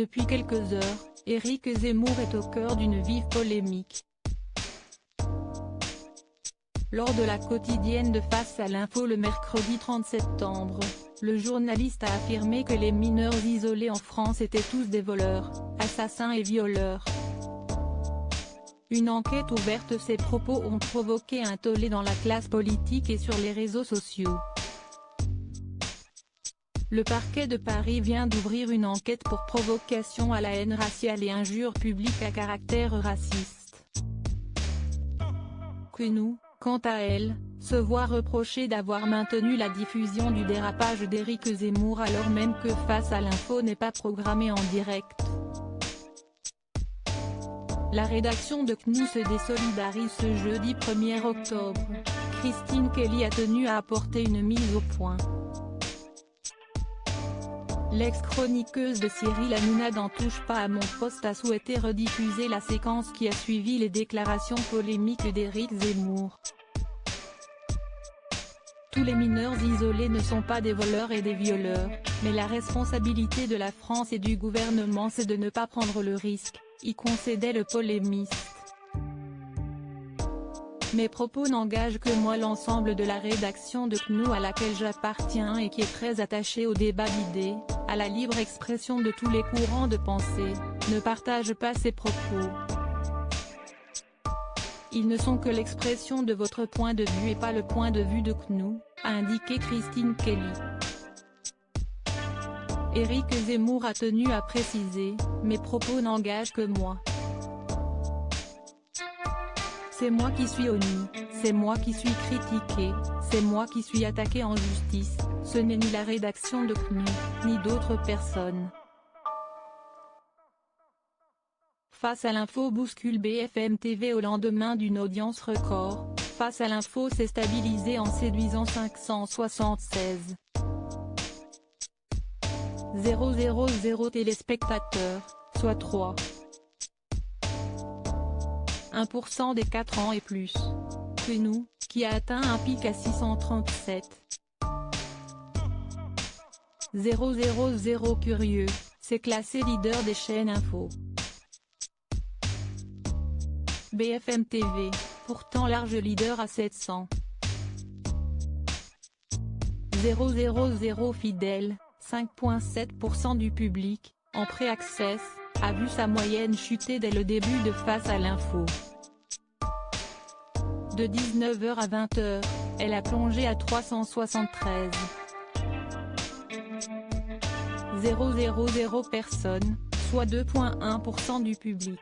Depuis quelques heures, Éric Zemmour est au cœur d'une vive polémique. Lors de la quotidienne de Face à l'info le mercredi 30 septembre, le journaliste a affirmé que les mineurs isolés en France étaient tous des voleurs, assassins et violeurs. Une enquête ouverte. Ces propos ont provoqué un tollé dans la classe politique et sur les réseaux sociaux. Le parquet de Paris vient d'ouvrir une enquête pour provocation à la haine raciale et injures publiques à caractère raciste. Quenu, quant à elle, se voit reprocher d'avoir maintenu la diffusion du dérapage d'Éric Zemmour alors même que Face à l'info n'est pas programmé en direct. La rédaction de Quenu se désolidarise ce jeudi 1er octobre. Christine Kelly a tenu à apporter une mise au point. L'ex-chroniqueuse de Cyril Hanouna n'en touche pas à mon poste a souhaité rediffuser la séquence qui a suivi les déclarations polémiques d'Éric Zemmour. Tous les mineurs isolés ne sont pas des voleurs et des violeurs, mais la responsabilité de la France et du gouvernement c'est de ne pas prendre le risque, y concédait le polémiste. Mes propos n'engagent que moi. L'ensemble de la rédaction de Quenu à laquelle j'appartiens et qui est très attachée au débat d'idées, à la libre expression de tous les courants de pensée, ne partage pas ces propos. Ils ne sont que l'expression de votre point de vue et pas le point de vue de Quenu, a indiqué Christine Kelly. Éric Zemmour a tenu à préciser, mes propos n'engagent que moi. C'est moi qui suis honni, c'est moi qui suis critiqué, c'est moi qui suis attaqué en justice, ce n'est ni la rédaction de Quenu, ni d'autres personnes. Face à l'info bouscule BFM TV au lendemain d'une audience record. Face à l'info s'est stabilisé en séduisant 576 000 téléspectateurs, soit 3,1% des 4 ans et plus. Quenu, qui a atteint un pic à 637 000 curieux, s'est classé leader des chaînes info. BFM TV, pourtant large leader à 700 000 fidèles, 5,7% du public, en pré-access, a vu sa moyenne chuter dès le début de Face à l'info. De 19h à 20h, elle a plongé à 373 000 personnes, soit 2,1% du public.